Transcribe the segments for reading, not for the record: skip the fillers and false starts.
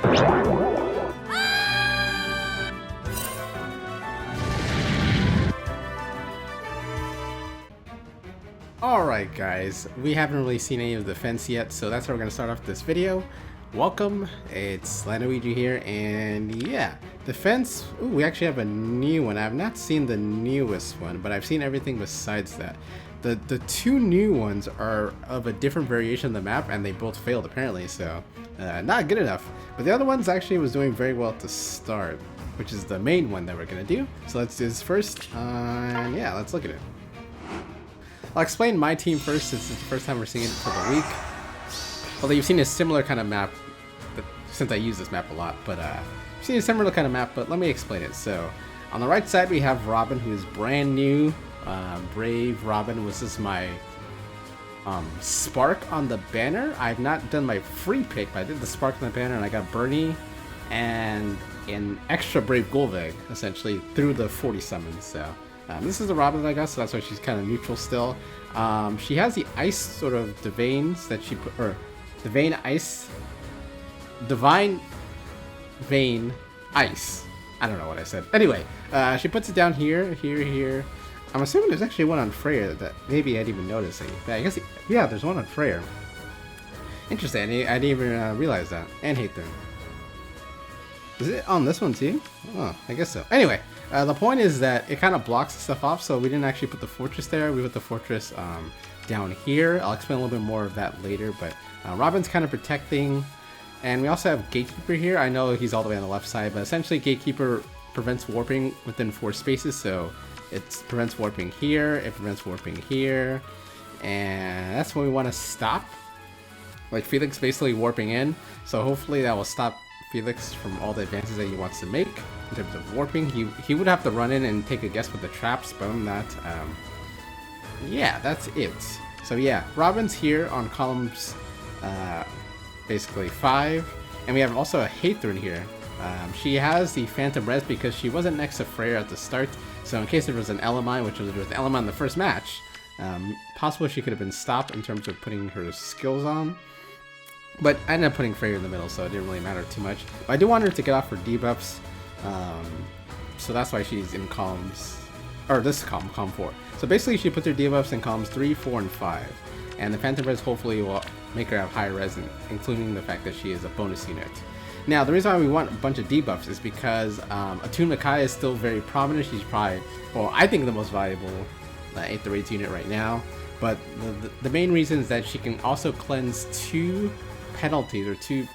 Alright guys, we haven't really seen any of the defense yet, so that's how we're going to start off this video. Welcome, it's Lanuigi here, and yeah, defense, ooh, we actually have a new one. I've not seen the newest one, but I've seen everything besides that. The two new ones are of a different variation of the map, and they both failed apparently, so not good enough. But the other ones actually was doing very well at the start, which is the main one that we're going to do. So let's do this first, and yeah, let's look at it. I'll explain my team first since it's the first time we're seeing it for the week. Although you've seen a similar kind of map, since I use this map a lot, but you've seen a similar kind of map, but let me explain it. So, on the right side we have Robin, who is brand new. Brave Robin was just my Spark on the banner. I've not done my free pick, but I did the Spark on the banner, and I got Bernie and an extra Brave Golveg, essentially, through the 40 summons, so... this is the Robin that I got, so that's why she's kind of neutral still. She has the ice sort of Divanes that she put, or Divine Vein Ice. I don't know what I said. Anyway, she puts it down here, here. I'm assuming there's actually one on Freyr that maybe I didn't even notice. But I guess, yeah, there's one on Freyr. Interesting, I didn't even realize that. And Heiðrún. Is it on this one too? Oh, I guess so. Anyway. The point is that it kind of blocks stuff off, so we didn't actually put the fortress there. We put the fortress down here. I'll explain a little bit more of that later, but Robin's kind of protecting. And we also have Gatekeeper here. I know he's all the way on the left side, but essentially Gatekeeper prevents warping within 4 spaces, so it prevents warping here, it prevents warping here, and that's when we want to stop. Like Felix basically warping in, so hopefully that will stop Felix from all the advances that he wants to make in terms of warping. He would have to run in and take a guess with the traps, but other than that, yeah, that's it. So yeah, Robin's here on columns basically 5, and we have also a Heiðrún here. She has the Phantom Res because she wasn't next to Freyr at the start, so in case there was an LMI, which was an LMI in the first match, possibly she could have been stopped in terms of putting her skills on. But I ended up putting Freyr in the middle, so it didn't really matter too much. But I do want her to get off her debuffs, so that's why she's in columns, or this column 4. So basically she puts her debuffs in columns 3, 4, and 5. And the Phantom Res hopefully will make her have higher res, including the fact that she is a bonus unit. Now, the reason why we want a bunch of debuffs is because Attuned Micaiah is still very prominent. She's probably, well, I think the most valuable Aether unit right now. But the main reason is that she can also cleanse 2 penalties or 2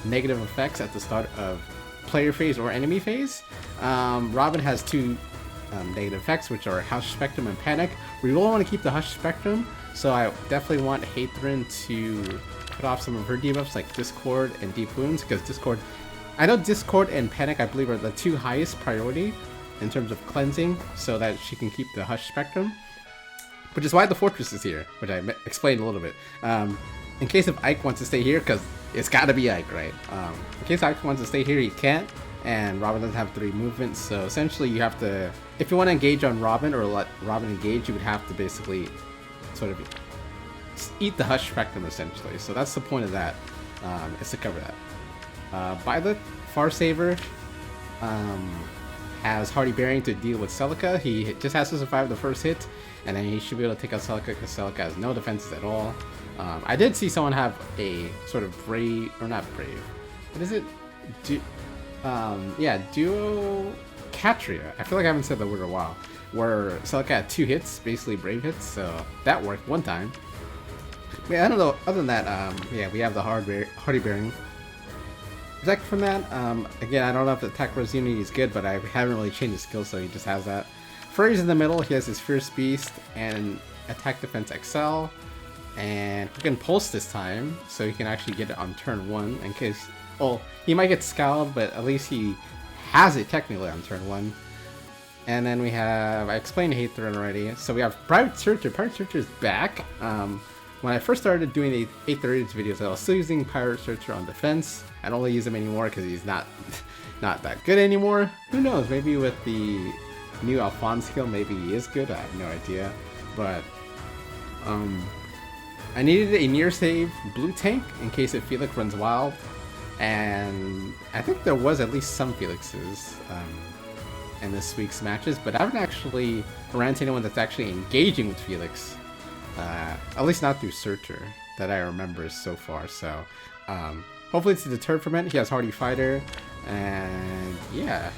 negative effects at the start of player phase or enemy phase. Robin has 2 negative effects, which are Hush Spectrum and Panic. We really want to keep the Hush Spectrum, so I definitely want Heiðrún to put off some of her debuffs like Discord and Deep Wounds, because Discord, I know Discord and Panic I believe are the 2 highest priority in terms of cleansing, so that she can keep the Hush Spectrum, which is why the fortress is here, which I explained a little bit. In case if Ike wants to stay here, because it's got to be Ike, right? In case Ike wants to stay here, he can't, and Robin doesn't have 3 movements, so essentially you have to, if you want to engage on Robin or let Robin engage, you would have to basically sort of eat the Hush Spectrum, essentially. So that's the point of that, is to cover that. Byleth, Farsaver, has Hardy Bearing to deal with Celica. He just has to survive the first hit, and then he should be able to take out Celica, because Celica has no defenses at all. I did see someone have a sort of brave, or not brave, what is it? Yeah, Duo Catria. I feel like I haven't said the word in a while. Where Celica had 2 hits, basically brave hits, so that worked one time. Yeah, I don't know, other than that, yeah, we have the Hardy Bearing. Protect from that, again, I don't know if the attack res unity is good, but I haven't really changed his skill, so he just has that. Freyr's in the middle, he has his Fierce Beast and Attack Defense XL. And he can pulse this time, so he can actually get it on turn 1 in case, well, he might get scowled, but at least he has it technically on turn 1. And then we have, I explained Heiðrún already, so we have Private Surtr. Private Surtr is back. When I first started doing the Aether videos, I was still using Pirate Surtr on defense. I don't really use him anymore because he's not that good anymore. Who knows, maybe with the new Alphonse skill, maybe he is good, I have no idea. But, I needed a near save blue tank in case if Felix runs wild. And I think there was at least some Felixes in this week's matches, but I haven't actually ran into anyone that's actually engaging with Felix. At least not through Surtr, that I remember so far. So hopefully it's a deterred from it. He has Hardy Fighter, and yeah,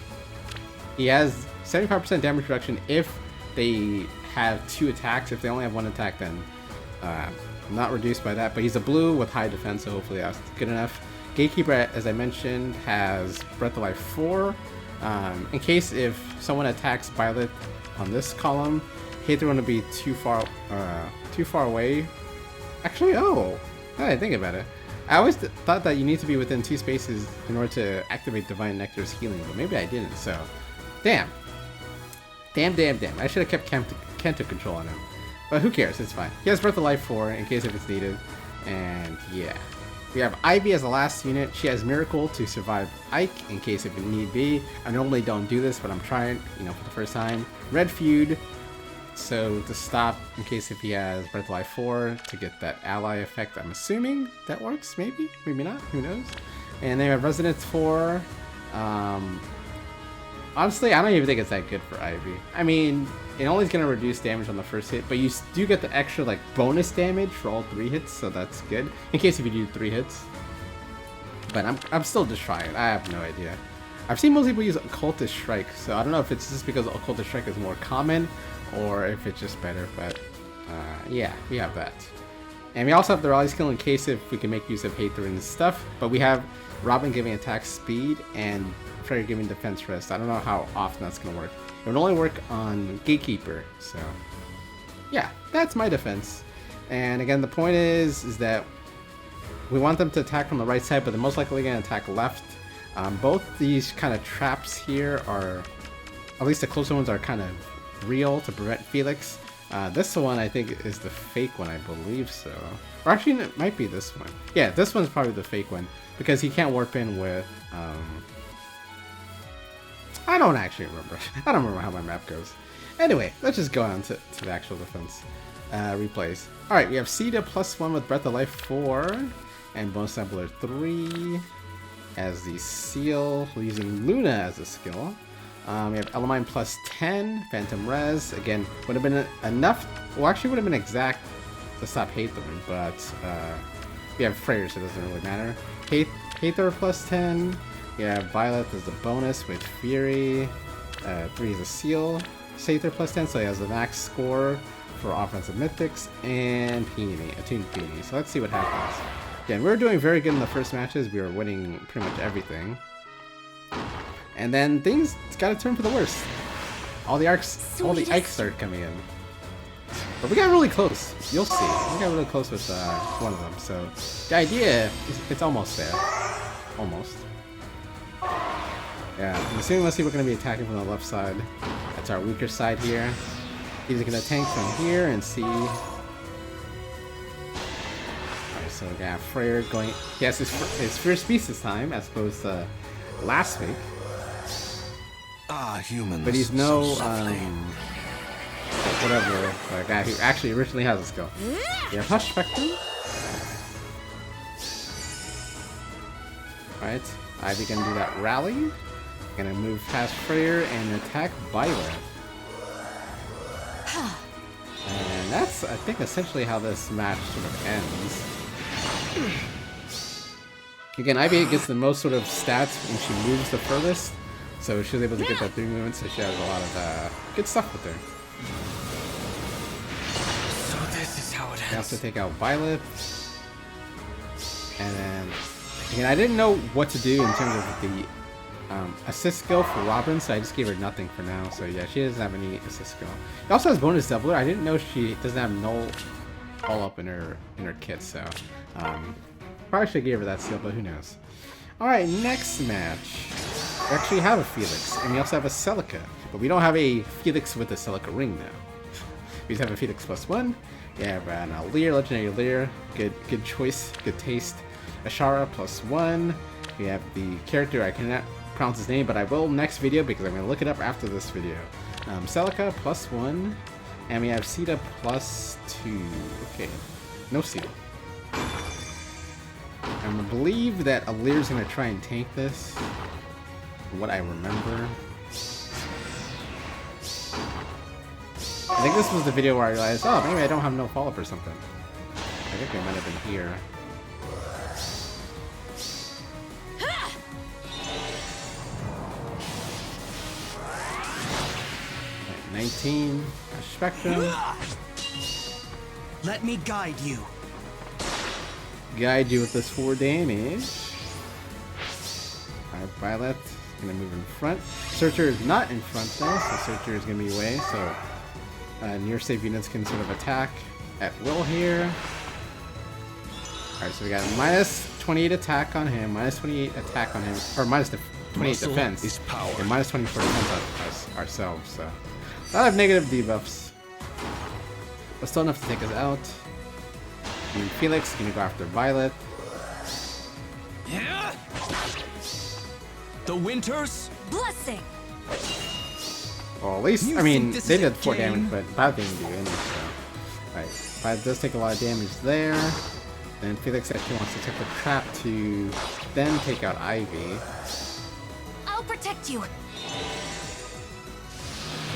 he has 75% damage reduction if they have 2 attacks. If they only have 1 attack, then not reduced by that. But he's a blue with high defense, so hopefully that's good enough. Gatekeeper, as I mentioned, has Breath of Life 4. In case if someone attacks Byleth on this column, Heiðrún to be too far away. Actually, now that I think about it, I always thought that you need to be within 2 spaces in order to activate Divine Nectar's healing, but maybe I didn't. So, damn. I should have kept canto control on him, but who cares? It's fine. He has Breath of Life 4 in case if it's needed, and yeah. We have Ivy as the last unit. She has Miracle to survive Ike in case if it need be. I normally don't do this, but I'm trying, for the first time. Red Feud, so to stop in case if he has Breath of Life 4 to get that ally effect. I'm assuming that works, maybe not, who knows. And then we have Resonance 4. Honestly, I don't even think it's that good for Ivy. I mean, it only is going to reduce damage on the first hit, but you do get the extra bonus damage for all 3 hits, so that's good. In case if you do 3 hits. But I'm still just trying. I have no idea. I've seen most people use Occultist Strike, so I don't know if it's just because Occultist Strike is more common, or if it's just better, but yeah, we have that. And we also have the Rally skill in case if we can make use of Heiðrún's stuff, but we have Robin giving attack speed, and Freyr giving defense rest. I don't know how often that's going to work. It would only work on Gatekeeper, so yeah, that's my defense. And again, the point is that we want them to attack from the right side, but they're most likely going to attack left. Both these kind of traps here are, at least the closer ones, are kind of real to prevent Felix. This one I think is the fake one, I believe so. Or actually, it might be this one. Yeah, this one's probably the fake one, because he can't warp in with I don't actually remember. I don't remember how my map goes. Anyway, let's just go on to the actual defense replays. Alright, we have Sita +1 with Breath of Life 4 and Bonus Sampler 3 as the seal, using Luna as a skill. We have Elamine +10, Phantom Res. Again, would have been enough, well actually would have been exact to stop Heiðrún, but we have Freyr, so it doesn't really matter. Aether +10. We have Byleth as the bonus with Fury. 3 is a seal. Surtr +10, so he has the max score for offensive mythics. And Peony, Attuned Peony. So let's see what happens. Again, we were doing very good in the first matches. We were winning pretty much everything. And then things got to turn for the worst. All the Ikes started coming in. But we got really close. You'll see. We got really close with one of them. So the idea is it's almost there. Almost. Yeah, I'm assuming let's see we're going to be attacking from the left side. That's our weaker side here. He's going to tank from here and see. Alright, so we got Freyr going. He has his first beast this time as opposed to last week. Humans. But he's no whatever guy who actually originally has a skill. We have Hush Spectrum. Alright, Ivy gonna do that rally. Gonna move past Freyr and attack Byleth. And that's, I think, essentially how this match sort of ends. Again, Ivy gets the most sort of stats when she moves the furthest. So she was able to get that 3 movements, so she has a lot of good stuff with her. So this is how it ends. We also take out Byleth. And then, again, I didn't know what to do in terms of the assist skill for Robin, so I just gave her nothing for now. So yeah, she doesn't have any assist skill. She also has bonus doubler. I didn't know she doesn't have null all up in her kit, so probably should have gave her that skill, but who knows. Alright, next match. We actually have a Felix, and we also have a Celica, but we don't have a Felix with a Celica ring now. We just have a Felix +1. We have an Lear, legendary Lear, good choice, good taste. Ashara +1. We have the character, I cannot pronounce his name, but I will next video because I'm going to look it up after this video. Celica +1, and we have Sita +2. Okay, no Sita. I believe that Alir's gonna try and tank this, from what I remember. I think this was the video where I realized, oh, maybe I don't have no follow-up or something. I think I might have been here. Right, 19. Spectrum. Let me guide you. Guide you with this 4 damage. Alright, Byleth gonna move in front. Surtr is not in front though, so Surtr is gonna be away, so near safe units can sort of attack at will here. Alright, so we got minus 28 attack on him, minus 28 attack on him, or minus 28 defense, and minus 24 defense on us ourselves, so. A lot of negative debuffs, but still enough to take us out. And Felix is gonna go after Byleth. Yeah. The Winter's blessing. Well, at least, I mean, they did 4 damage, but Byleth didn't do any, so. Alright, Byleth does take a lot of damage there. Then Felix actually wants to take the trap to then take out Ivy. I'll protect you.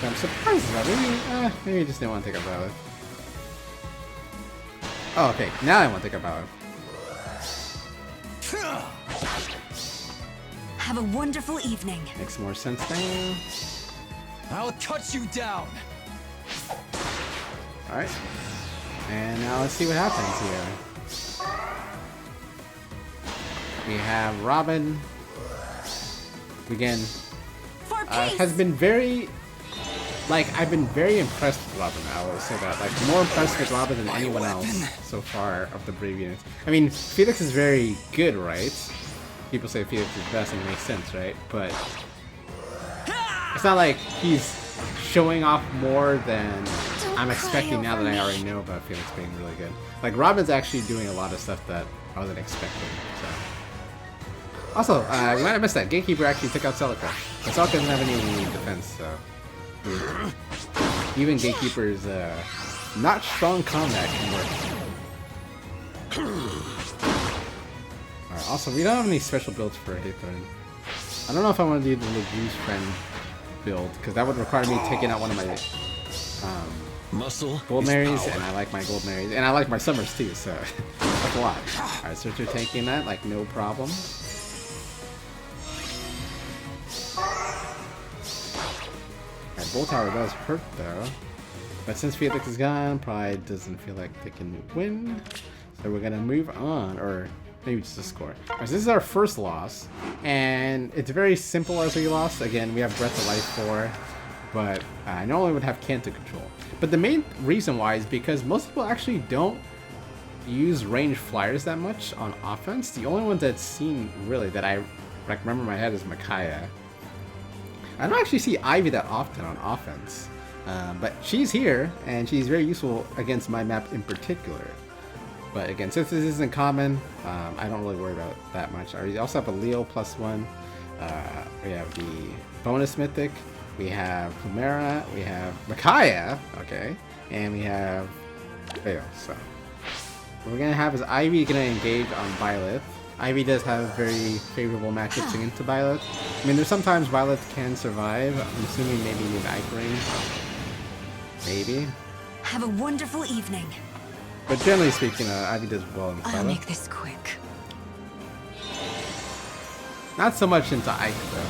But I'm surprised about it. Maybe he just didn't want to take out Byleth. Oh, okay. Now I want to take out Byleth. Have a wonderful evening. Makes more sense now. I'll cut you down. Alright. And now let's see what happens here. We have Robin. Again, has been very... Like, I've been very impressed with Robin, I will say that. Like, more impressed with Robin than anyone else so far of the Brave units. I mean, Felix is very good, right? People say Felix is best and it makes sense, right? But it's not like he's showing off more than I'm expecting now that I already know about Felix being really good. Like, Robin's actually doing a lot of stuff that I wasn't expecting, so. Also, you might have missed that. Gatekeeper actually took out Celica. But Celica doesn't have any defense, so. Even Gatekeeper's not strong combat can work. Alright, also, we don't have any special builds for Heiðrún. I don't know if I want to do the Lagu's friend build, because that would require me taking out one of my gold marys, and I like my gold marys, and I like my summers too, so that's a lot. Alright, Surtr taking that, like, no problem. Bolt Tower does hurt though, but since Felix is gone, probably doesn't feel like they can win. So we're gonna move on, or maybe just a score. Right, so this is our first loss, and it's very simple as we lost. Again, we have Breath of Life 4, but I normally would have Canto control. But the main reason why is because most people actually don't use ranged flyers that much on offense. The only one that's seen really that I remember in my head is Micaiah. I don't actually see Ivy that often on offense, but she's here, and she's very useful against my map in particular. But again, since this isn't common, I don't really worry about it that much. We also have a Leo +1, we have the bonus mythic, we have Chimera, we have Micaiah, okay, and we have Freyr, so. What we're going to have is Ivy going to engage on Byleth. Ivy does have very favorable matchups against Byleth. I mean, there's sometimes Byleth can survive. I'm assuming maybe you need Ike Ring. Maybe. Have a wonderful evening. But generally speaking, Ivy does well in Byleth. I'll make this quick. Not so much into Ike, though.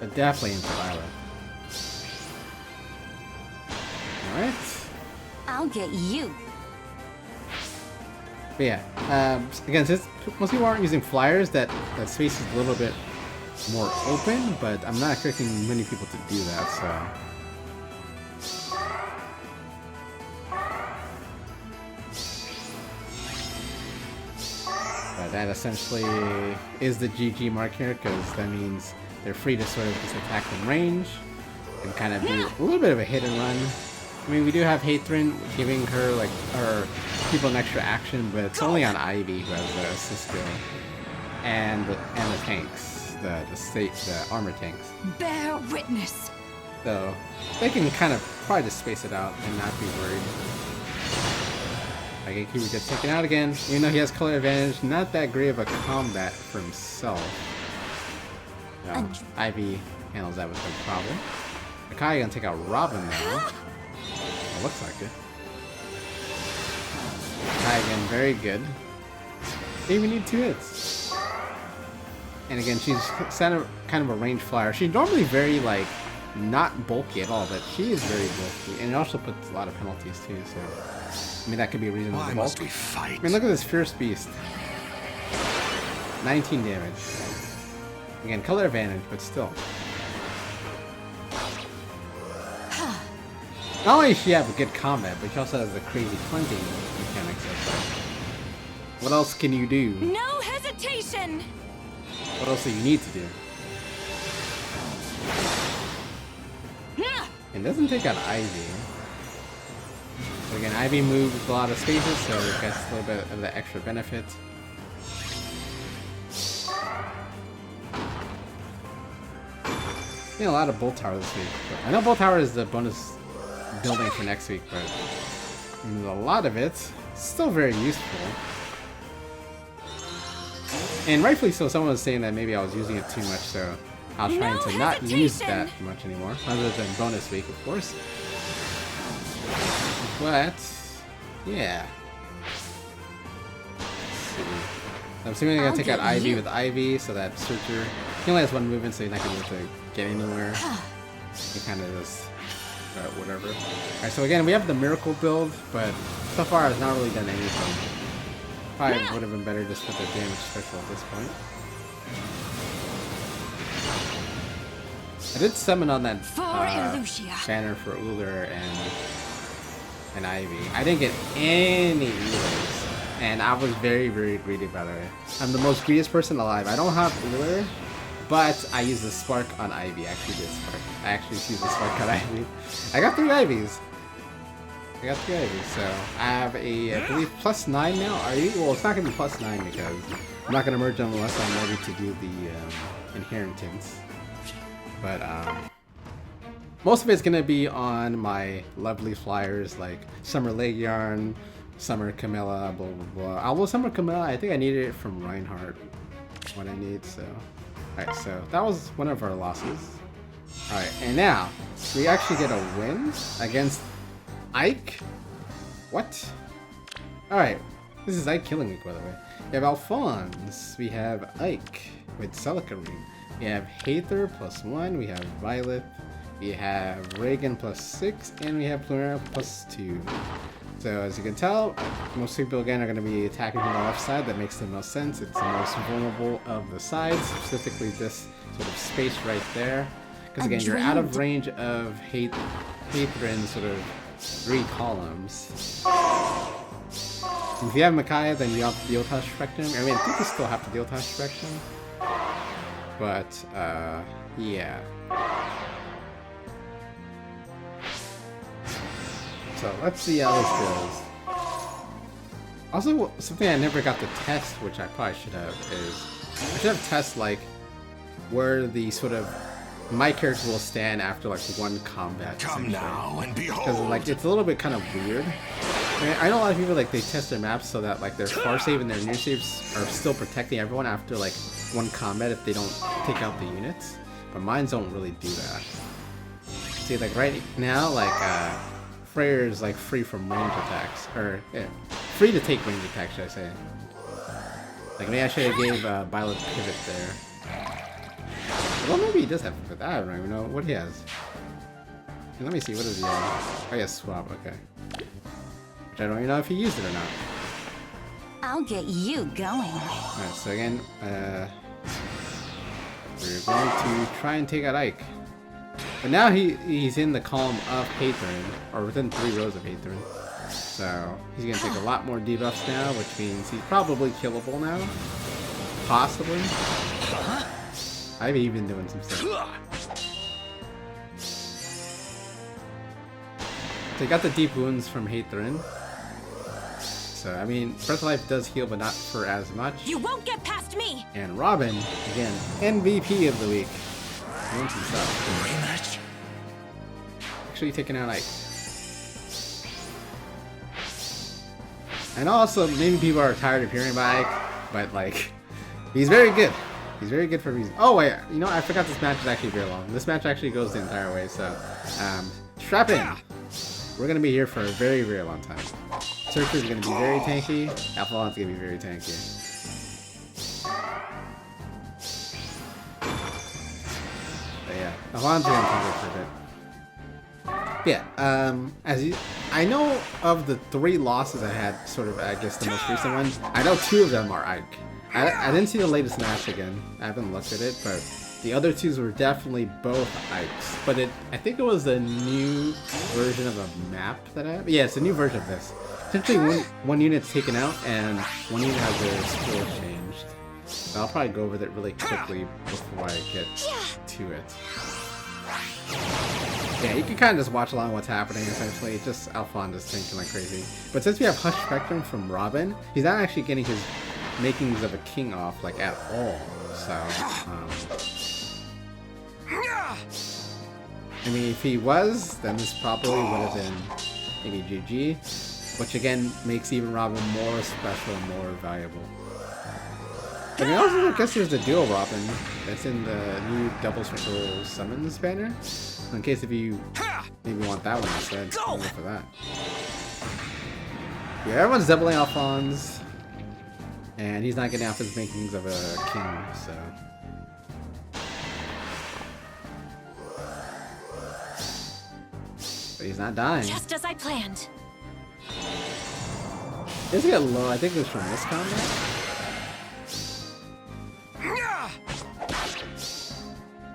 But definitely into Byleth. Alright. I'll get you. But yeah, again, since most people aren't using flyers, that space is a little bit more open, but I'm not expecting many people to do that, so. But that essentially is the GG mark here, because that means they're free to sort of just attack in range and kind of do a little bit of a hit and run. I mean, we do have Heiðrún giving her, like, her people an extra action, but it's only on Ivy who has the assist skill. And the tanks, the armor tanks. Bear witness. So they can kind of probably just space it out and not be worried. Gatekeeper gets taken out again. Even though he has color advantage, not that great of a combat for himself. No, Ivy handles that with no problem. Micaiah gonna take out Robin now. It looks like it. Micaiah again, very good. They even need 2 hits. And again, she's kind of a range flyer. She's normally very, like, not bulky at all, but she is very bulky. And it also puts a lot of penalties too, so... I mean, that could be a reason Why to must bulk. we fight? I mean, look at this Fierce Beast. 19 damage. Again, color advantage, but still. Not only does she have a good combat, but she also has the crazy cleansing mechanics. What else can you do? No hesitation! What else do you need to do? It doesn't take out Ivy. But again, Ivy moves a lot of spaces, so it gets a little bit of the extra benefit. A lot of Bolt Tower this week. But I know Bolt Tower is the bonus building for next week, but there's a lot of it. Still very useful. And rightfully so, someone was saying that maybe I was using it too much, so I was trying to not use that much anymore, other than bonus week, of course. But, yeah. Let's see. I'm assuming they're going to take out Ivy with Ivy, so that Surtr, he only has 1 movement, so he's not going to be able to get anywhere. He kind of just, whatever. Alright, so again, we have the Miracle build, but so far it's not really done anything. Probably would have been better just with the damage special at this point. I did summon on that banner for Uller and Ivy. I didn't get any Ullers, and I was very, very greedy, by the way. I'm the most greediest person alive. I don't have Uller, but I used the Spark on Ivy. I actually did Spark. I actually used the Spark on Ivy. I got 3 Ivies. So I have a, I believe, +9 now. Well, it's not going to be +9 because I'm not going to merge them unless I'm ready to do the inheritance. But most of it's going to be on my lovely flyers like Summer Leg Yarn, Summer Camilla, blah blah blah. Although Summer Camilla, I think I needed it from Reinhardt, what I need, so. Alright, so that was one of our losses. Alright, and now, we actually get a win against Ike? What? Alright, this is Ike killing week, by the way. We have Alphonse, we have Ike with Celica Ring. We have Aether +1, we have Byleth, we have Reagan +6, and we have Plura +2. So as you can tell, most people again are going to be attacking from the left side. That makes the most sense. It's the most vulnerable of the sides, specifically this sort of space right there. Because again, you're out of range of Heiðrún sort of 3 columns. If you have Micaiah, then you have the Deotash Spectrum. I mean, I think you still have the Deotash Spectrum. But, yeah. So, let's see how this goes. Also, something I never got to test, which I probably should have, is I should have test, like, where the sort of my character will stand after, like, 1 combat. Come now and behold. Because, like, it's a little bit kind of weird. I mean, I know a lot of people, like, they test their maps so that, like, their far save and their near saves are still protecting everyone after, like, 1 combat if they don't take out the units. But mine don't really do that. See, like, right now, like, Freyr is, like, free from range attacks. Or, yeah, free to take range attacks, should I say. Like, maybe I should have gave Byleth pivot there. Well, maybe he does have pivot. I don't even know what he has. And let me see, what does he have? Oh, yeah, swap, okay. Which I don't even know if he used it or not. I'll get you going. Alright, so again, we're going to try and take out Ike. But now he's in the column of Heiðrún, or within 3 rows of Heiðrún. So he's going to take a lot more debuffs now, which means he's probably killable now. Possibly. I've even doing some stuff. So he got the deep wounds from Heiðrún. So, I mean, Breath of Life does heal, but not for as much. You won't get past me! And Robin, again, MVP of the week. Doing some stuff. Rematch? Actually taking out Ike. I know also maybe people are tired of hearing about Ike, but like, he's very good. He's very good for a reason. Oh wait, you know, I forgot this match is actually very long. This match actually goes the entire way, so strap in. We're gonna be here for a very, very long time. Surtr is gonna be very tanky. Alot's gonna be very tanky. But yeah, Alot's gonna tank it for a bit. Yeah, I know of the 3 losses I had, sort of, I guess the most recent one, I know 2 of them are Ike. I didn't see the latest match again. I haven't looked at it, but the other 2s were definitely both Ikes. But I think it was a new version of a map that I have. Yeah, it's a new version of this. Essentially, one unit's taken out, and one unit has their score changed. So I'll probably go over that really quickly before I get to it. Yeah, you can kind of just watch along what's happening, essentially. It's just Alphonse just thinking like crazy. But since we have Hush Spectrum from Robin, he's not actually getting his makings of a king off, like, at all. So, I mean, if he was, then this probably would have been maybe GG. Which, again, makes even Robin more special and more valuable. I mean, also, I guess there's the dual Robin that's in the new Double Circle Summons banner. In case if you maybe want that one instead, go for that. Yeah, everyone's doubling Alphonse, and he's not getting off his makings of a king, so. But he's not dying. Just as I planned. This got low. I think it was from this combat.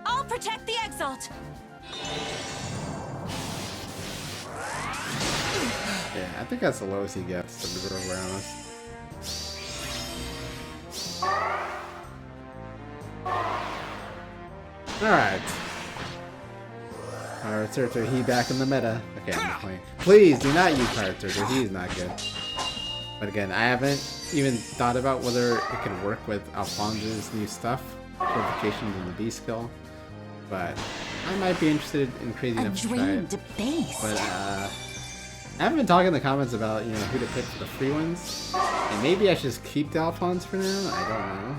I'll protect the Exalt. Yeah, I think that's the lowest he gets, to be real honest. Alright. Pirate Surtr, he back in the meta. Okay, I'm just playing. Please do not use Pirate Surtr, he is not good. But again, I haven't even thought about whether it can work with Alphonse's new stuff, Purifications and the B skill. But I might be interested in crazy enough to try it. But I haven't been talking in the comments about, you know, who to pick for the free ones. And maybe I should just keep the Alphonse for now, I don't know.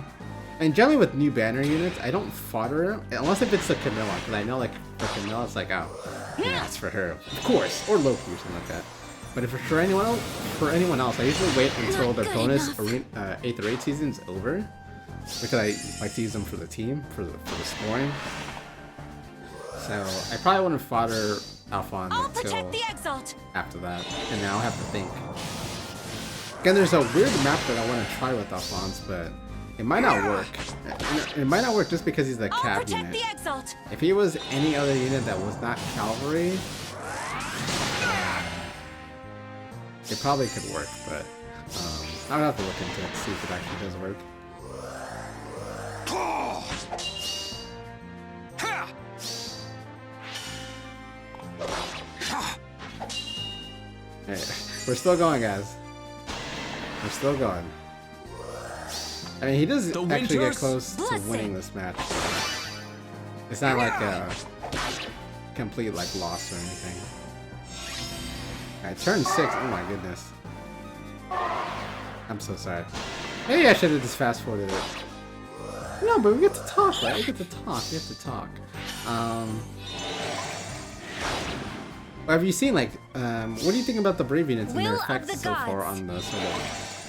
And generally with new banner units, I don't fodder them, unless if it's the Camilla, because I know like for Camilla it's like, oh, yeah, it's for her, of course, or Loki or something like that. But if it's for anyone else, I usually wait until the bonus Aether 8 season's over, because I like to use them for the team, for the scoring. So I probably wouldn't fodder Alphonse until after that, and now I'll have to think. Again, there's a weird map that I want to try with Alphonse, but it might not work. It might not work just because he's the cav unit. If he was any other unit that was not cavalry, it probably could work, but I would have to look into it to see if it actually does work. Hey, we're still going, guys. We're still going. I mean, he does actually get close to winning this match. It's not like a complete like loss or anything. Alright, turn 6. Oh my goodness. I'm so sorry. Maybe I should have just fast forwarded it. No, but we get to talk, right? We get to talk. We have to talk. Have you seen like what do you think about the Brave units and their effects so far on the sort of,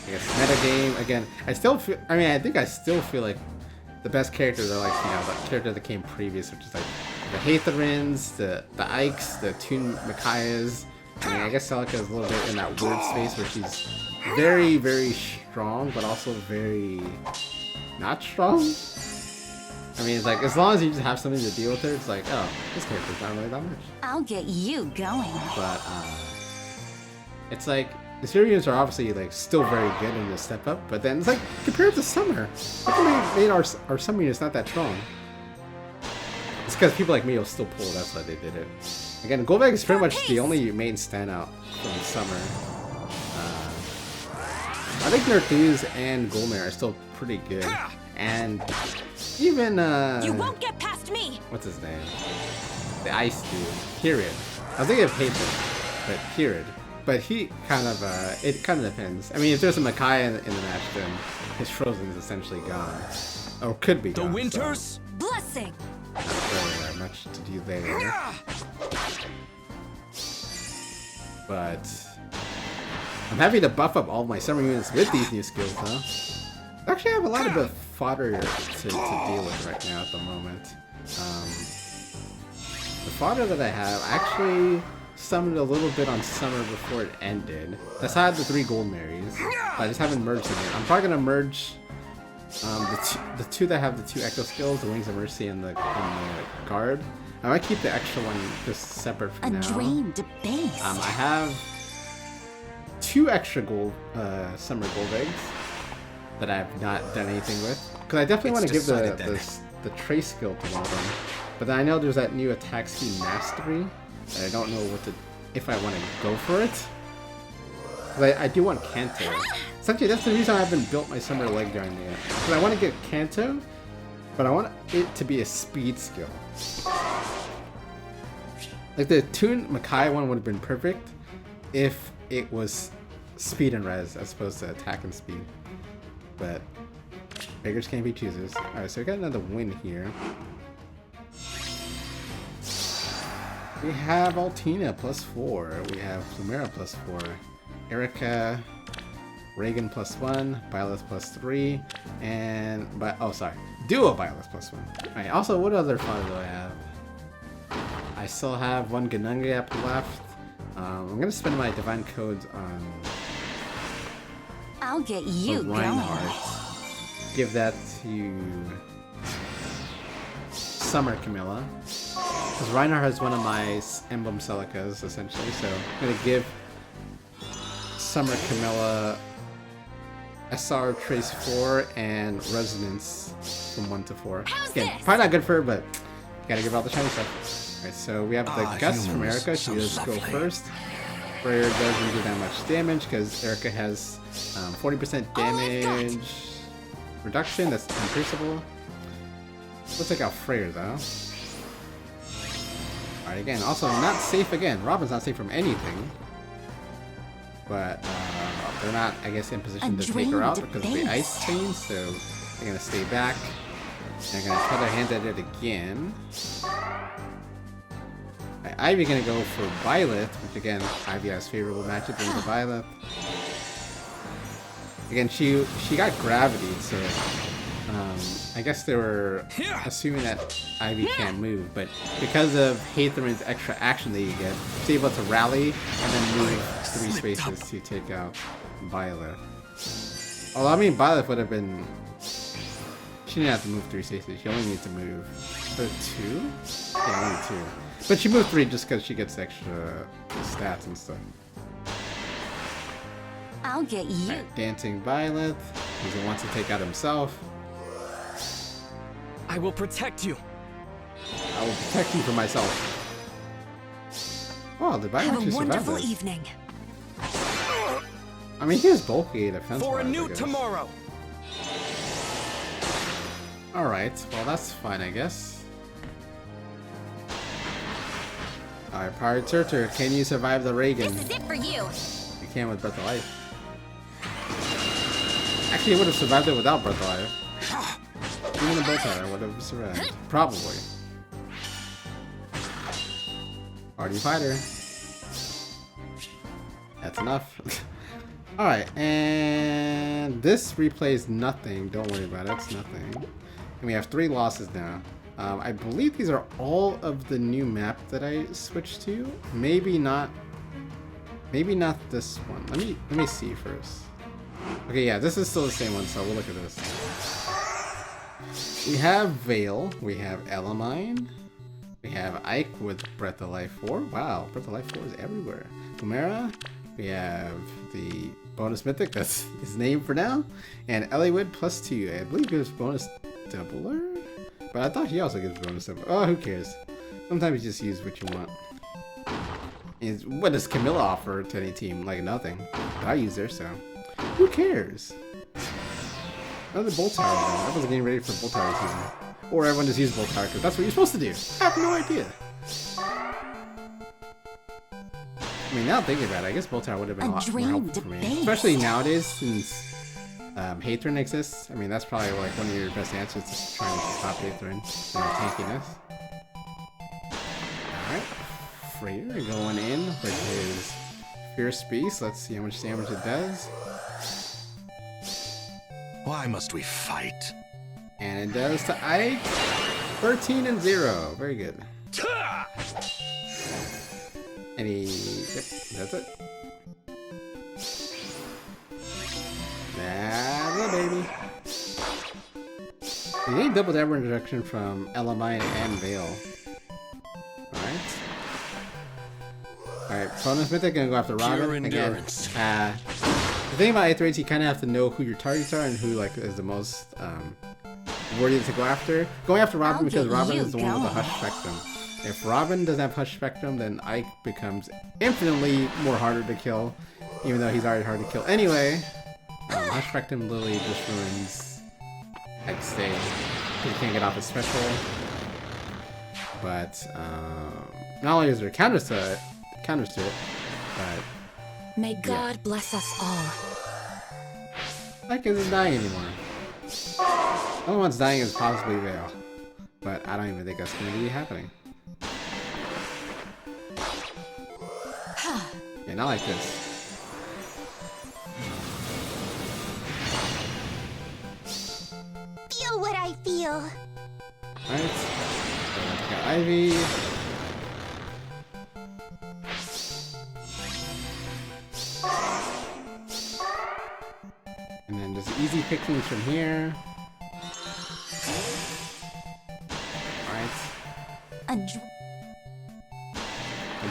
I guess, meta game? Again, I think I still feel like the best characters are like, you know, the character that came previous, which is like the Heiðrúns, the Ikes, the Attuned Micaiahs. I mean, I guess Celica is a little bit in that weird space where she's very, very strong, but also very not strong. I mean, it's like, as long as you just have something to deal with her, it's like, oh, this character's not really that much. I'll get you going. But, it's like, the Surtr units are obviously, like, still very good in the step up, but then it's like, compared to Summer, how come they made our Summer units not that strong? It's because people like me will still pull, that's why they did it. Again, Golbeg is pretty much the only main standout from Summer. I think Nerthus and Golmer are still pretty good, and even you won't get past me. What's his name? The Ice dude, Heiðrún. I was thinking of Aether, but Heiðrún. But he kind of, it kind of depends. I mean, if there's a Micaiah in the match, then his frozen is essentially gone. Or could be gone. The Winters? So Blessing. not really much to do there. But I'm happy to buff up all my summer units with these new skills, though. I actually have a lot of fodder to deal with right now at the moment. The fodder that I have, I actually summoned a little bit on summer before it ended. That's how I had the 3 gold Marys, but I just haven't merged them yet. I'm probably gonna merge the two that have the 2 echo skills, the Wings of Mercy and the guard. I might keep the extra one just separate from now. A dream debased. I have 2 extra gold summer gold eggs that I have not done anything with. Because I definitely want to give the trace skill to one of them. But then I know there's that new attack speed mastery that I don't know if I want to go for it. But I do want canto. Essentially, that's the reason I haven't built my summer leg guard yet. Because I want to get canto, but I want it to be a speed skill. Like the Attuned Micaiah one would have been perfect if it was speed and res as opposed to attack and speed. But beggars can't be choosers. Alright, so we got another win here. We have Altina +4. We have Plumera +4. Erica, Reagan +1. Byleth +3. And Duo Byleth +1. Alright, also what other fodder do I have? I still have 1 Gananga left. I'm gonna spend my divine codes on I'll get you going. Reinhardt. Give that to Summer Camilla. Because Reinhardt has one of my Emblem Celicas, essentially. So I'm gonna give Summer Camilla SR Trace 4 and Resonance from 1 to 4. Again, probably not good for her, but gotta give out the shiny stuff. Alright, so we have the Gus from Erica. She does go first. Freyr doesn't do that much damage because Erica has 40% damage reduction. That's increasable. Let's take out Freyr though. Alright, again, also not safe again. Robin's not safe from anything. But they're not, I guess, in position to take her out because of the ice chain, so they're gonna stay back. They're gonna try their hand at it again. Ivy gonna go for Byleth, which again, Ivy has favorable matchup against Byleth. Again, she got gravity, so I guess they were assuming that Ivy can't move, but because of Heiðrún's extra action that you get, she's able to rally and then move 3 spaces to take out Byleth. Although I mean, Byleth would have been. She didn't have to move 3 spaces. She only needs to move 2. Yeah, only 2. But she moved 3 just because she gets extra stats and stuff. I'll get you. Right, dancing Byleth. He wants to take out himself. I will protect you. I will protect you from myself. Oh, the Byleth actually survived. Have a wonderful evening. I mean, he has bulky defense. For a new tomorrow. Alright, well that's fine, I guess. Alright, Pirate Surtr, can you survive the Reagan? This is it for you. You can with Breath of Life. Actually, it would have survived it without Breath of Life. Even the bow tie would have survived. Probably. Party fighter. That's enough. Alright, and this replays nothing. Don't worry about it, it's nothing. And we have 3 losses now. I believe these are all of the new map that I switched to. Maybe not. Maybe not this one. Let me see first. Okay, yeah, this is still the same one, so we'll look at this. We have Vale. We have Elamine. We have Ike with Breath of Life 4. Wow, Breath of Life 4 is everywhere. Chimera. We have the bonus mythic. That's his name for now. And Eliwood +2. I believe gives bonus doubler. But I thought he also gives bonus doubler. Oh, who cares? Sometimes you just use what you want. And what does Camilla offer to any team? Like nothing. But I use her, so who cares? Another Bolt Tower. Everyone's getting ready for Bolt Tower season. Or everyone just uses Bolt Tower because that's what you're supposed to do. I have no idea. I mean, now thinking about it, I guess Bolt Tower would have been a lot more helpful for me. debate. Especially nowadays, since Heiðrún exists. I mean, that's probably like one of your best answers to trying to stop Heiðrún and tankiness. Alright. Freyr going in with his Fierce Beast. Let's see how much damage it does. Why must we fight? And it does to Ike 13 and 0. Very good. And he... Yep, that's it. That's it, baby. You need double dabber introduction from Elamine and Veil. Alright, bonus mythic, gonna go after Robin again. The thing about Aether is you kind of have to know who your targets are and who like is the most worthy to go after. Going after Robin because Robin is the one with the Hush Spectrum. If Robin doesn't have Hush Spectrum, then Ike becomes infinitely more harder to kill, even though he's already hard to kill anyway. Hush Spectrum literally just ruins Ike's day. He can't get off his special. But not only is there counters to it, but May God bless us all. Ike isn't dying anymore. The only one's dying is possibly Veil, but I don't even think that's going to be happening. Yeah, not like this. Feel what I feel. Alright. Got Ivy. And then just easy pickings from here. Alright. And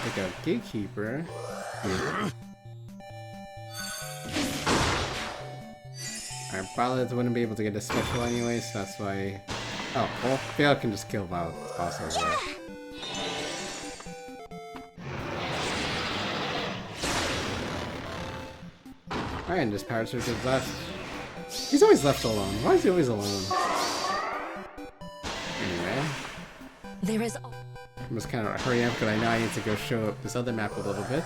take out Gatekeeper. Alright, Byleth wouldn't be able to get a special anyway, so that's why... Oh, well, Felix can just kill Byleth also as well. Alright, and just Power Surge is left. He's always left alone. Why is he always alone? Anyway. There is... I'm just kind of hurrying up because I know I need to go show up this other map a little bit.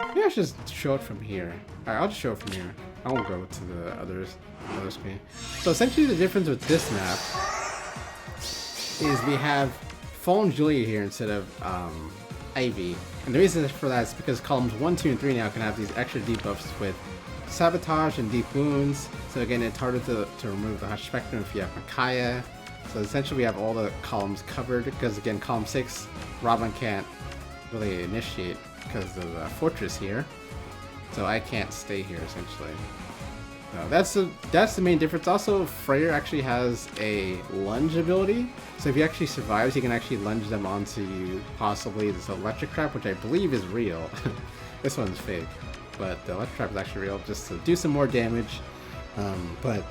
Maybe I should just show it from here. Alright, I'll just show it from here. I won't go to the other screen. So essentially the difference with this map is we have Fallen Julia here instead of Ivy. And the reason for that is because columns 1, 2, and 3 now can have these extra debuffs with Sabotage and Deep Wounds. So again, it's harder to remove the Hush Spectrum if you have Micaiah. So essentially we have all the columns covered because again, column 6, Robin can't really initiate because of the fortress here. So I can't stay here essentially. So that's the main difference. Also, Freyr actually has a lunge ability. So if he actually survives, he can actually lunge them onto you, possibly this electric trap, which I believe is real. This one's fake, but the electric trap is actually real, just to do some more damage. But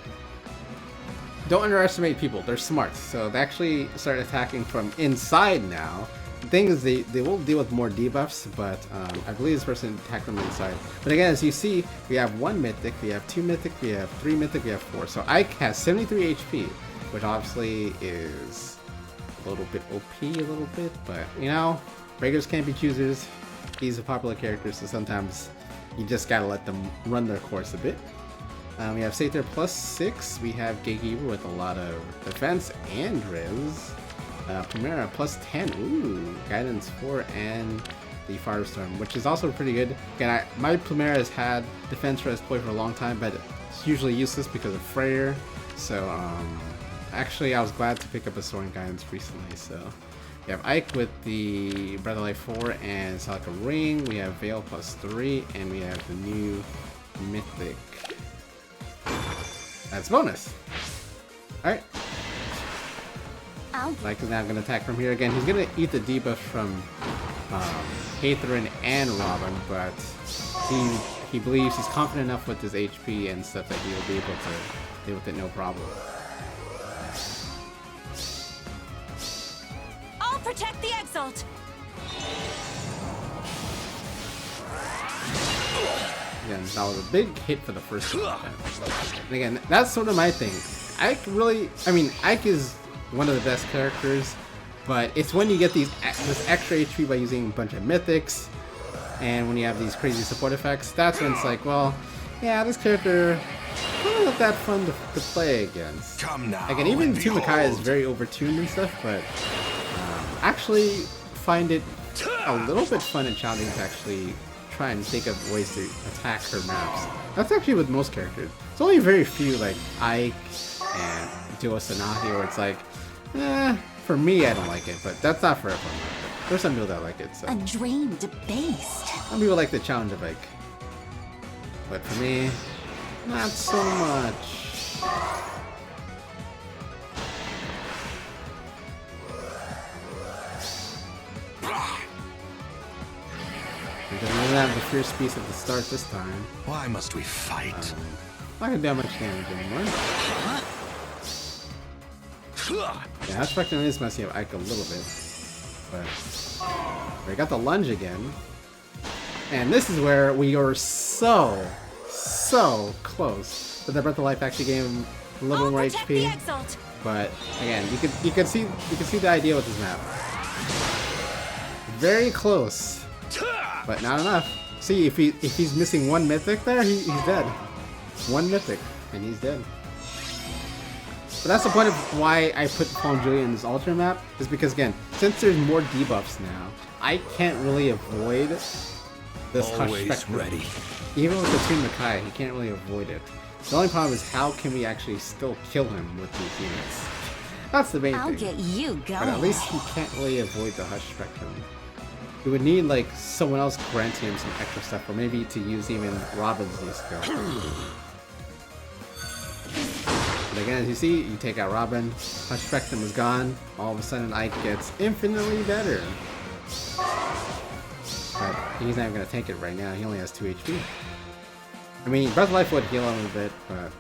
don't underestimate people; they're smart. So they actually start attacking from inside now. The thing is, they will deal with more debuffs, but I believe this person attacked from inside. But again, as you see, we have 1 mythic, we have 2 mythic, we have 3 mythic, we have 4. So Ike has 73 HP, which obviously is a little bit OP, but you know, beggars can't be choosers. He's a popular character, so sometimes you just gotta let them run their course a bit. We have Surtr plus 6, we have Gatekeeper with a lot of defense and Riz. Primera plus 10, ooh, Guidance 4, and the Firestorm, which is also pretty good. Again, my Primera has had Defense Res play for a long time, but it's usually useless because of Freyr. So, actually, I was glad to pick up a Soaring Guidance recently. So, we have Ike with the Breath of Life 4 and Celica Ring. We have Veil plus 3, and we have the new Mythic. That's bonus. Alright. Ike is now going to attack from here again. He's going to eat the debuff from Heiðrún and Robin, but he believes he's confident enough with his HP and stuff that he will be able to deal with it no problem. I'll protect the Exalt. Again, that was a big hit for the first one. And again, that's sort of my thing. Ike is one of the best characters, but it's when you get this extra HP by using a bunch of mythics, And when you have these crazy support effects, that's when it's like, well, yeah, this character probably not that fun to play against. Come now. Again, even and Attuned Micaiah is behold. very overtuned and stuff, but actually find it a little bit fun and challenging to actually try and think of ways to attack her maps. That's actually with most characters. It's only very few like Ike and Duo Sanahi where it's like, for me I don't like it, but that's not for everyone. There's some people that like it, so. A dream debased. Some people like the challenge of Ike. But for me, not so much. Because we didn't have the fierce beast at the start this time. Why must we fight? Not gonna do that much damage anymore. Yeah, that spectrum is messing up Ike a little bit. But we got the lunge again. And this is where we are so close. But the Breath of Life actually gave him a little more Protect the HP. exalt. But again, you can see the idea with this map. Very close, but not enough. See, if he's missing one mythic there, he's dead. One mythic, and he's dead. But that's the point of why I put Fallen Julia in this Ultra map, is because again, since there's more debuffs now, I can't really avoid this Hush Always Spectrum. ready. Even with Attuned Micaiah, he can't really avoid it. The only problem is how can we actually still kill him with these units? That's the main I'll thing. get you going. But at least he can't really avoid the Hush Spectrum. We would need like someone else granting him some extra stuff, or maybe to use even Robin's new skill. But again, as you see, you take out Robin, Hush Spectrum is gone, all of a sudden Ike gets infinitely better. But he's not even going to take it right now, he only has 2 HP. I mean, Breath of Life would heal him a bit, but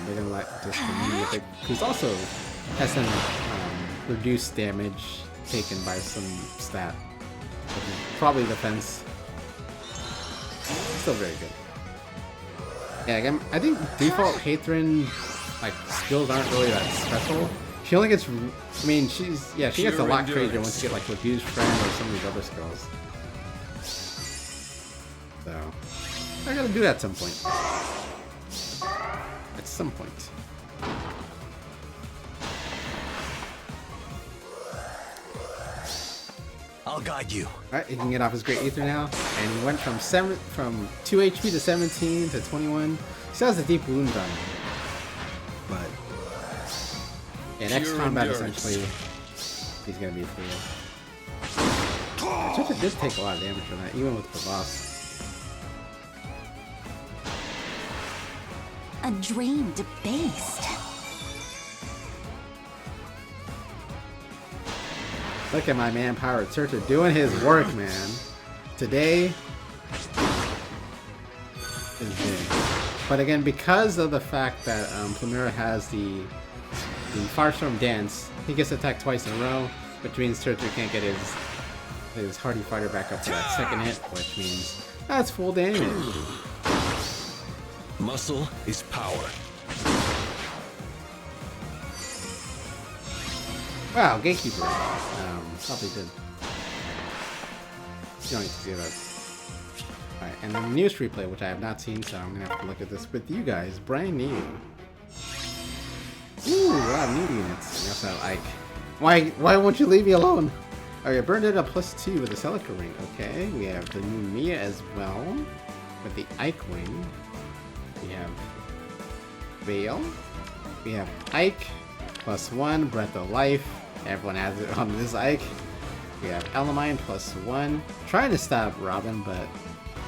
they didn't let just the Mythic, who's also has some reduced damage taken by some stat. Which is probably defense. Still very good. Yeah, again, I think default Heiðrún like skills aren't really that special. She only gets, I mean, she gets a lot crazier once you get like Reduced Friend or some of these other skills. So, I gotta do that at some point. At some point. I'll guide you. Alright, he can get off his Great Aether now, and he went from 2 HP to 17 to 21. He still has a deep wound on him. But yeah, next Pure combat endurance. essentially he's gonna be free. Surtr did take a lot of damage from that, even with the boss. A dream debased. Look at my man Powered Surtr doing his work, man. Today is big. But again, because of the fact that Plumera has the Firestorm Dance, he gets attacked twice in a row, which means Surtr can't get his Hardy Fighter back up to that second hit, which means that's full damage. Muscle is power. Wow, Gatekeeper. Probably did. You don't need to see that. Alright, and then the newest replay, which I have not seen, so I'm gonna have to look at this with you guys. Brand new. Ooh, a lot of new units. We also have Ike. Why won't you leave me alone? Okay, burned it up +2 with the Celica ring. Okay, we have the new Mia as well with the Ike wing. We have Veil. We have Ike +1, Breath of Life. Everyone has it on this Ike. We have Elamine +1. Trying to stop Robin, but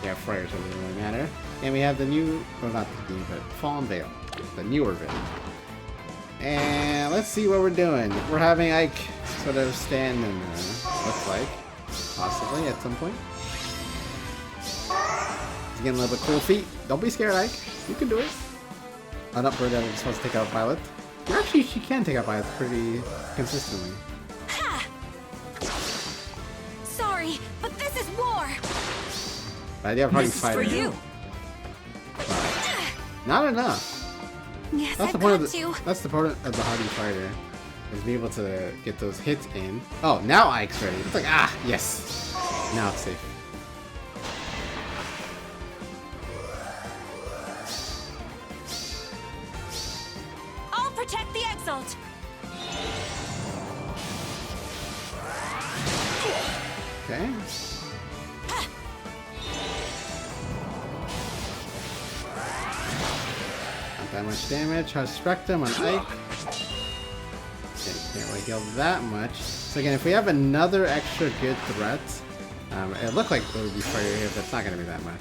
yeah, Freyr doesn't really matter. And we have the new, well not the new, but Fallen Veil. The newer Veil. And let's see what we're doing. We're having Ike sort of stand in there, looks like. Possibly at some point. He's getting a little bit cool feet. Don't be scared, Ike. You can do it. An upward that is supposed to take out Byleth. Actually, she can take out Byleth pretty consistently. Ha! Sorry, but this is war. But I do have Hardy This is Fighter. for you. Not enough. Yes, That's I the point got of you. that's the part of the Hardy Fighter, is be able to get those hits in. Oh, now Ike's ready. It's like, ah, yes. Now it's safe. Exalt. Okay. Not that much damage. Hush Spectrum on Ike. Okay, can't really heal that much. So again, if we have another extra good threat, it looked like it would be Freyr here, but it's not going to be that much.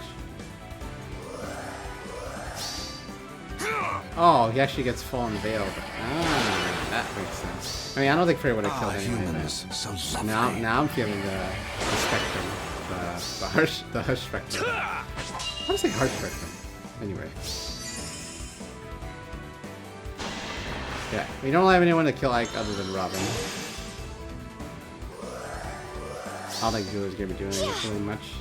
Oh, he actually gets full unveiled. Ah, that makes sense. I mean, I don't think Freyr would have killed anyone. Humans, so lovely. Now I'm feeling the spectrum, the hush spectrum. I want to say harsh spectrum. Anyway. Yeah, we don't have anyone to kill Ike other than Robin. I don't think Julia's gonna be doing really much.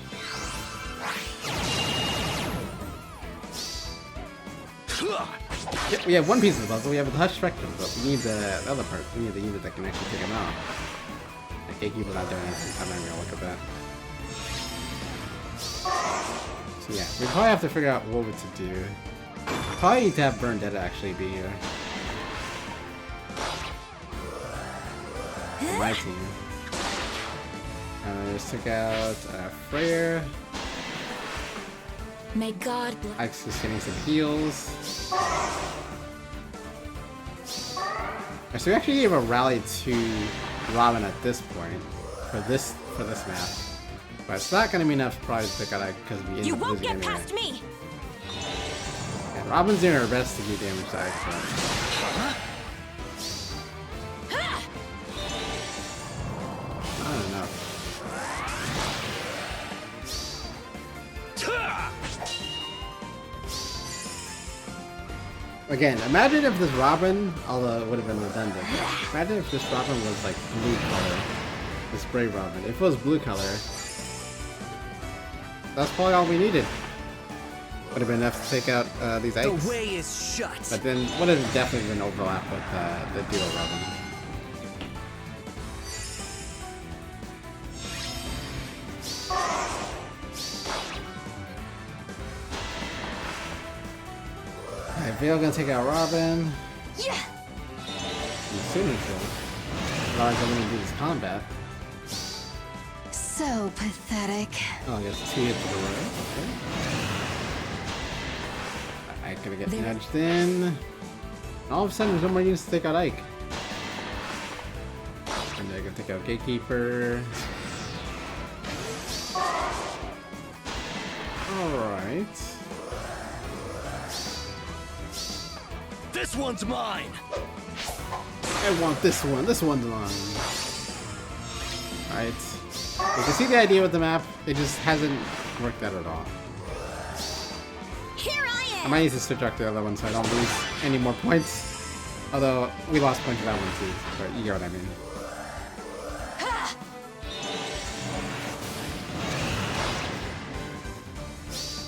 Yeah, we have one piece of the puzzle. We have the hush spectrum, but we need the other part. We need the unit that can actually take him out. The Gatekeeper not doing anything. I'm not gonna look at that. So yeah, we probably have to figure out what to do. Probably need to have Burn Dead actually be here. On my team. Just took out Freyr. May God bless. Ike's just getting some heals. So we actually gave a rally to Robin at this point for this map, but it's not going to be enough probably to pick out Ike because we You end up won't losing get anyway. past me. Yeah, Robin's doing her best to do damage to Ike, but not enough. Again, imagine if this Robin, although it would have been redundant, imagine if this Robin was like blue color. The spray Robin. If it was blue color, that's probably all we needed. Would have been enough to take out these Ikes. The way is shut. But then would have definitely been overlap with the duo Robin. Veil gonna take out Robin. Yeah. I'm assuming so. Otherwise I'm gonna do this combat. So pathetic. Oh, I guess 2 hits to the right. Okay. Ike gonna get nudged in. All of a sudden there's no more units to take out Ike. And they're gonna take out Gatekeeper. Alright. This one's mine. I want this one. This one's mine. Alright. You can see the idea with the map. It just hasn't worked out at all. Here I I am. might need to switch out the other one so I don't lose any more points. Although, we lost points with that one too. But you get what I mean.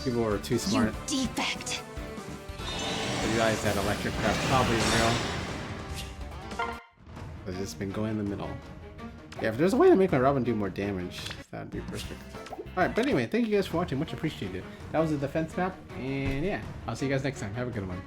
People were too smart. You defect. They realized that electric crap probably real. But it's just been going in the middle. Yeah, if there's a way to make my Robin do more damage, that'd be perfect. Alright, but anyway, thank you guys for watching. Much appreciated. That was the defense map. And yeah, I'll see you guys next time. Have a good one.